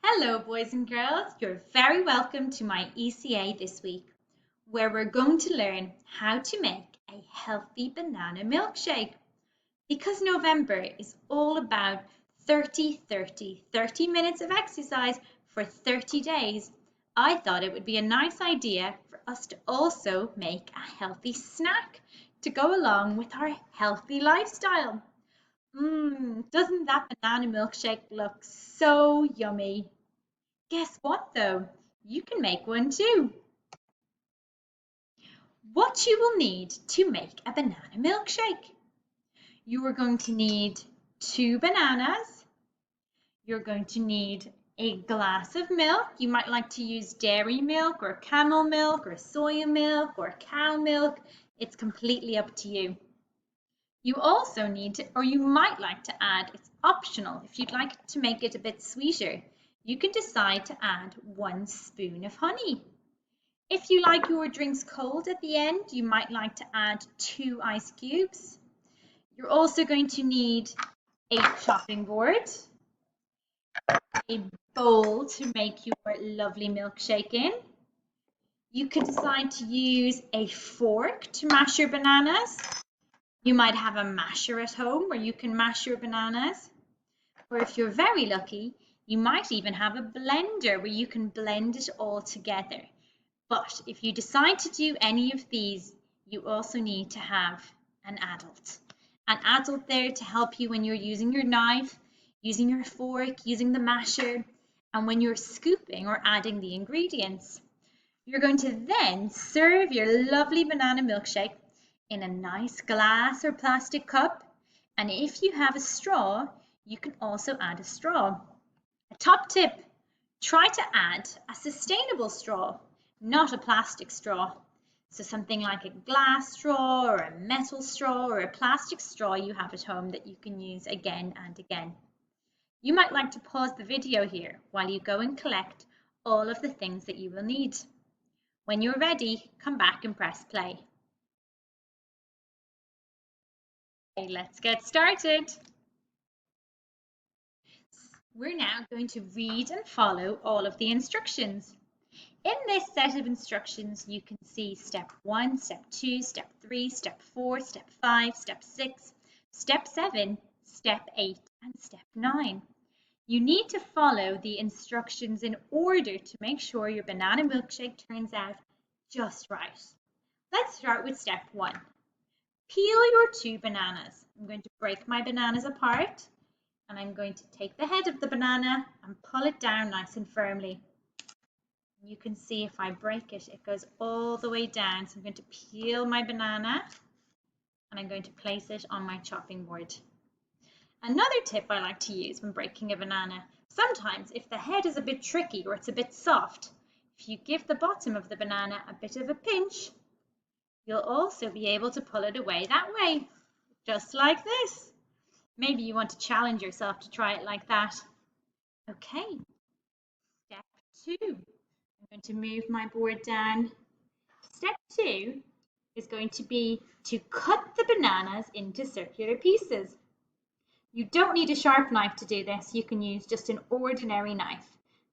Hello, boys and girls. You're very welcome to my ECA this week, where we're going to learn how to make a healthy banana milkshake. Because November is all about 30 minutes of exercise for 30 days, I thought it would be a nice idea for us to also make a healthy snack to go along with our healthy lifestyle. Doesn't that banana milkshake look so yummy? Guess what though? You can make one too. What you will need to make a banana milkshake. You are going to need 2 bananas. You're going to need a glass of milk. You might like to use dairy milk or camel milk or soya milk or cow milk. It's completely up to you. You also need to, or you might like to add, it's optional, if you'd like to make it a bit sweeter, you can decide to add 1 spoon of honey. If you like your drinks cold at the end, you might like to add 2 ice cubes. You're also going to need a chopping board, a bowl to make your lovely milkshake in. You could decide to use a fork to mash your bananas. You might have a masher at home where you can mash your bananas. Or if you're very lucky, you might even have a blender where you can blend it all together. But if you decide to do any of these, you also need to have an adult there to help you when you're using your knife, using your fork, using the masher, and when you're scooping or adding the ingredients. You're going to then serve your lovely banana milkshake in a nice glass or plastic cup, and if you have a straw, you can also add a straw. A top tip, try to add a sustainable straw, not a plastic straw. So something like a glass straw or a metal straw or a plastic straw you have at home that you can use again and again. You might like to pause the video here while you go and collect all of the things that you will need. When you're ready, come back and press play. Okay, let's get started. We're now going to read and follow all of the instructions. In this set of instructions, you can see step 1, step 2, step 3, step 4, step 5, step 6, step 7, step 8, and step 9. You need to follow the instructions in order to make sure your banana milkshake turns out just right. Let's start with step 1. Peel your 2 bananas. I'm going to break my bananas apart, and I'm going to take the head of the banana and pull it down nice and firmly. You can see if I break it, it goes all the way down. So I'm going to peel my banana and I'm going to place it on my chopping board. Another tip I like to use when breaking a banana, sometimes if the head is a bit tricky or it's a bit soft, if you give the bottom of the banana a bit of a pinch, you'll also be able to pull it away that way, just like this. Maybe you want to challenge yourself to try it like that. Okay, step 2. I'm going to move my board down. Step 2 is going to be to cut the bananas into circular pieces. You don't need a sharp knife to do this. You can use just an ordinary knife.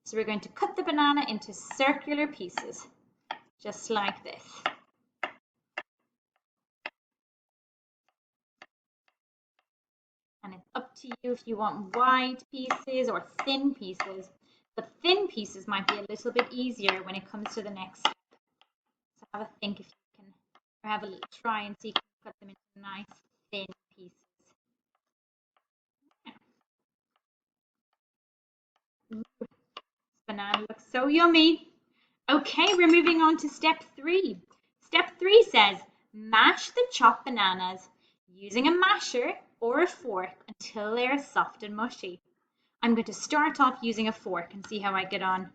So we're going to cut the banana into circular pieces, just like this. And it's up to you if you want wide pieces or thin pieces. But thin pieces might be a little bit easier when it comes to the next step. So have a think if you can, or have a little try and see if you can cut them into nice thin pieces. Ooh, this banana looks so yummy. Okay, we're moving on to step 3. Step 3 says, mash the chopped bananas using a masher or a fork until they are soft and mushy. I'm going to start off using a fork and see how I get on.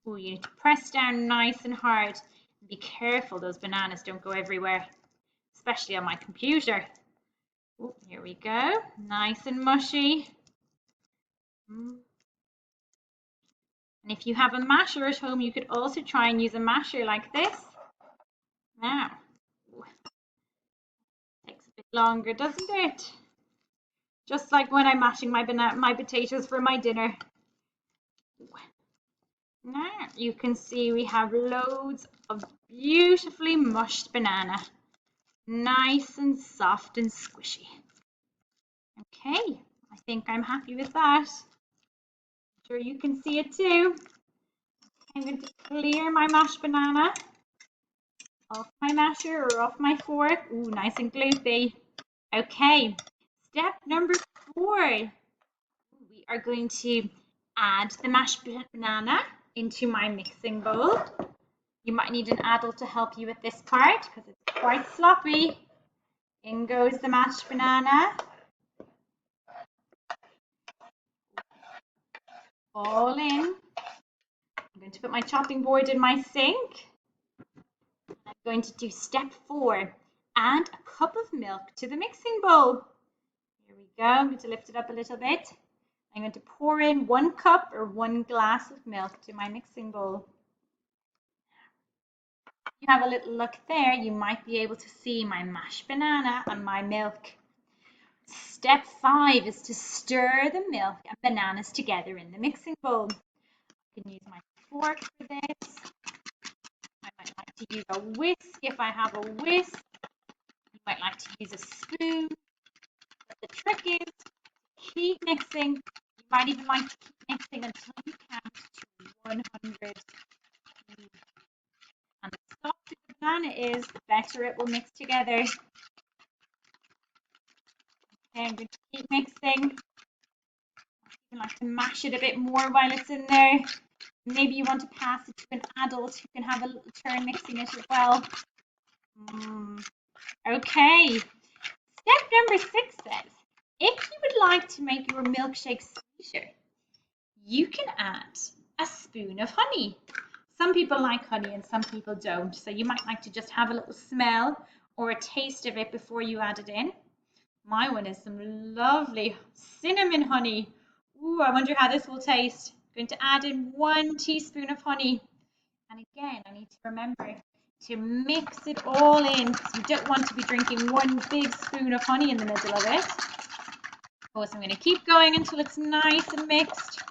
Oh, you need to press down nice and hard. Be careful those bananas don't go everywhere, especially on my computer. Oh, here we go. Nice and mushy. And if you have a masher at home, you could also try and use a masher like this. Now, takes a bit longer, doesn't it? Just like when I'm mashing my potatoes for my dinner. Now you can see we have loads of beautifully mushed banana. Nice and soft and squishy. Okay, I think I'm happy with that. I'm sure you can see it too. I'm going to clear my mashed banana off my masher or off my fork. Ooh, nice and gloopy. Okay, step number 4. We are going to add the mashed banana into my mixing bowl. You might need an adult to help you with this part because it's quite sloppy. In goes the mashed banana. All in. I'm going to put my chopping board in my sink. I'm going to do step 4. Add a cup of milk to the mixing bowl. Here we go. I'm going to lift it up a little bit. I'm going to pour in 1 cup or 1 glass of milk to my mixing bowl. If you have a little look there, you might be able to see my mashed banana and my milk. Step 5 is to stir the milk and bananas together in the mixing bowl. I can use my fork for this. I might like to use a whisk if I have a whisk. You might like to use a spoon. But the trick is keep mixing. You might even like to keep mixing until you count to 100. And the softer the banana is, the better it will mix together. Okay, I'm going to keep mixing. You like to mash it a bit more while it's in there. Maybe you want to pass it to an adult who can have a little turn mixing it as well. Okay. Step number 6 says, if you would like to make your milkshake sweeter, you can add a spoon of honey. Some people like honey and some people don't. So you might like to just have a little smell or a taste of it before you add it in. My one is some lovely cinnamon honey. Ooh, I wonder how this will taste. I'm going to add in 1 teaspoon of honey. And again, I need to remember to mix it all in because you don't want to be drinking 1 big spoon of honey in the middle of it. Of course, I'm going to keep going until it's nice and mixed.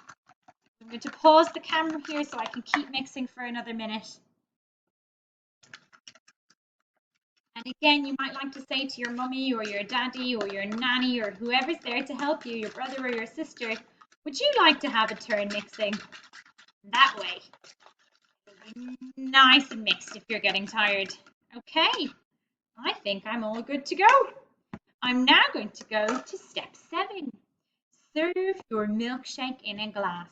I'm going to pause the camera here so I can keep mixing for another minute. And again, you might like to say to your mummy or your daddy or your nanny or whoever's there to help you, your brother or your sister, would you like to have a turn mixing? That way, it'll be nice and mixed if you're getting tired. Okay, I think I'm all good to go. I'm now going to go to step 7. Serve your milkshake in a glass.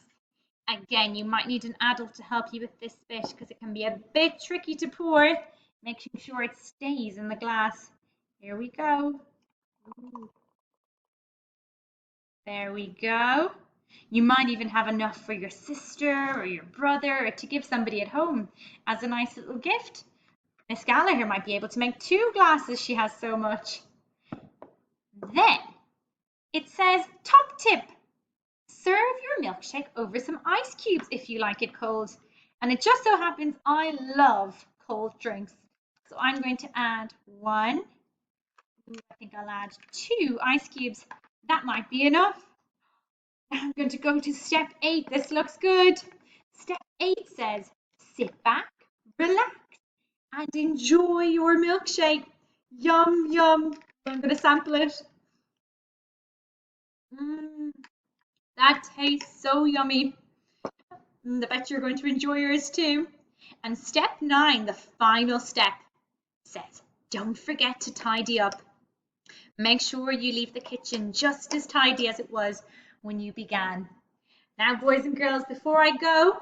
Again, you might need an adult to help you with this bit because it can be a bit tricky to pour, making sure it stays in the glass. Here we go. Ooh. There we go. You might even have enough for your sister or your brother or to give somebody at home as a nice little gift. Miss Gallagher might be able to make 2 glasses, she has so much. Then it says top tip. Serve your milkshake over some ice cubes if you like it cold. And it just so happens I love cold drinks. So I'm going to add 1. I think I'll add 2 ice cubes. That might be enough. I'm going to go to step 8. This looks good. Step 8 says, sit back, relax, and enjoy your milkshake. Yum, yum. I'm going to sample it. That tastes so yummy. I bet you're going to enjoy yours too. And step 9, the final step, says, don't forget to tidy up. Make sure you leave the kitchen just as tidy as it was when you began. Now, boys and girls, before I go,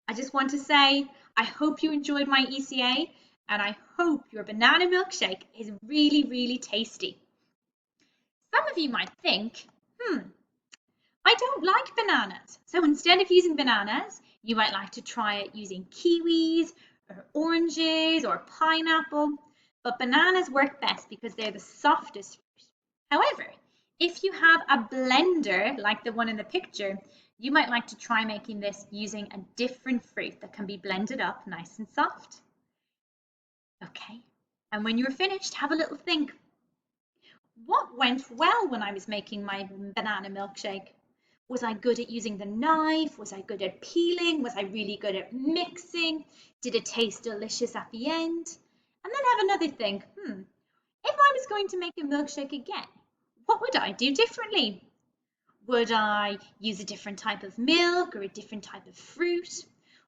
I just want to say, I hope you enjoyed my ECA and I hope your banana milkshake is really, really tasty. Some of you might think, I don't like bananas. So instead of using bananas, you might like to try it using kiwis or oranges or pineapple. But bananas work best because they're the softest fruit. However, if you have a blender like the one in the picture, you might like to try making this using a different fruit that can be blended up nice and soft. Okay, and when you're finished, have a little think. What went well when I was making my banana milkshake? Was I good at using the knife? Was I good at peeling? Was I really good at mixing? Did it taste delicious at the end? And then have another think, if I was going to make a milkshake again, what would I do differently? Would I use a different type of milk or a different type of fruit?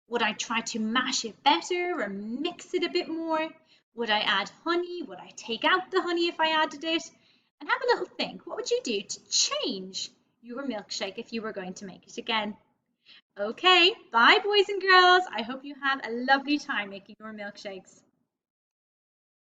Would I try to mash it better or mix it a bit more? Would I add honey? Would I take out the honey if I added it? And have a little think. What would you do to change your milkshake if you were going to make it again? Okay, bye boys and girls. I hope you have a lovely time making your milkshakes.